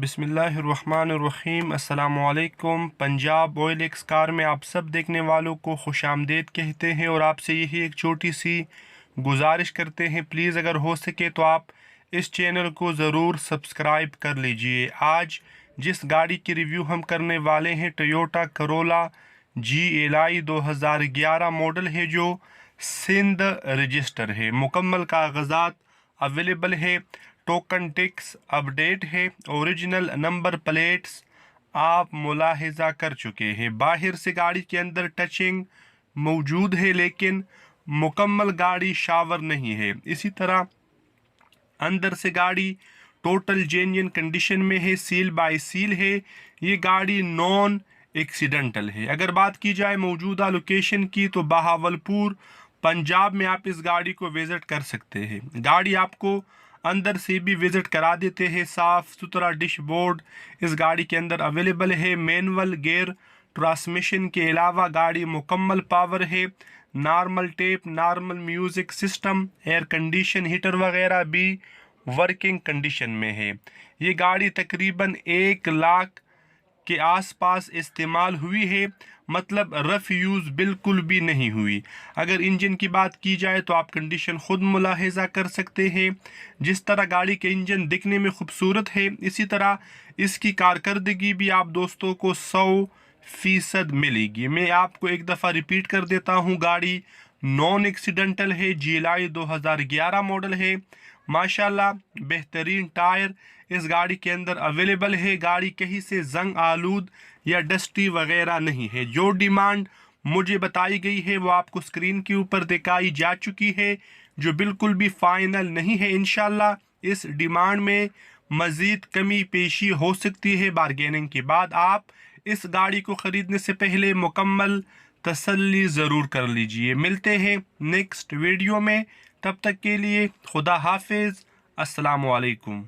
बिस्मिल्लाहिर्रहमानिर्रहीम। अस्सलामुअलैकुम। Punjab OLX car में आप सब देखने वालों को खुश आमदीद कहते हैं और आपसे यही एक छोटी सी गुजारिश करते हैं, प्लीज़ अगर हो सके तो आप इस चैनल को ज़रूर सब्सक्राइब कर लीजिए। आज जिस गाड़ी की रिव्यू हम करने वाले हैं टोयोटा करोला GLI 2011 मॉडल है, जो सिंध रजिस्टर है। मुकम्मल कागजात अवेलेबल है, टोकन टैक्स अपडेट है, ओरिजिनल नंबर प्लेट्स आप मुलाहिजा कर चुके हैं। बाहर से गाड़ी के अंदर टचिंग मौजूद है, लेकिन मुकम्मल गाड़ी शावर नहीं है। इसी तरह अंदर से गाड़ी टोटल जेन्युइन कंडीशन में है, सील बाय सील है। ये गाड़ी नॉन एक्सीडेंटल है। अगर बात की जाए मौजूदा लोकेशन की तो बहावलपुर पंजाब में आप इस गाड़ी को विज़िट कर सकते हैं। गाड़ी आपको अंदर से भी विज़िट करा देते हैं। साफ़ सुथरा डैशबोर्ड इस गाड़ी के अंदर अवेलेबल है। मैनुअल गियर ट्रांसमिशन के अलावा गाड़ी मुकम्मल पावर है। Normal tape, normal music system, air condition, heater वगैरह भी वर्किंग कंडीशन में है। ये गाड़ी तकरीबन 1 लाख के आसपास इस्तेमाल हुई है, मतलब रफ़ यूज़ बिल्कुल भी नहीं हुई। अगर इंजन की बात की जाए तो आप कंडीशन ख़ुद मुलाहिजा कर सकते हैं। जिस तरह गाड़ी के इंजन दिखने में खूबसूरत है, इसी तरह इसकी कारकर्दगी भी आप दोस्तों को 100% मिलेगी। मैं आपको एक दफ़ा रिपीट कर देता हूँ, गाड़ी नॉन एक्सीडेंटल है, GLI 2011 मॉडल है। माशाल्लाह बेहतरीन टायर इस गाड़ी के अंदर अवेलेबल है। गाड़ी कहीं से जंग आलूद या डस्टी वगैरह नहीं है। जो डिमांड मुझे बताई गई है वो आपको स्क्रीन के ऊपर दिखाई जा चुकी है, जो बिल्कुल भी फाइनल नहीं है। इंशाल्लाह इस डिमांड में मज़ीद कमी पेशी हो सकती है। बारगेनिंग के बाद आप इस गाड़ी को ख़रीदने से पहले मुकम्मल तसल्ली ज़रूर कर लीजिए। मिलते हैं नेक्स्ट वीडियो में, तब तक के लिए खुदा हाफिज़। अस्सलामु अलैकुम।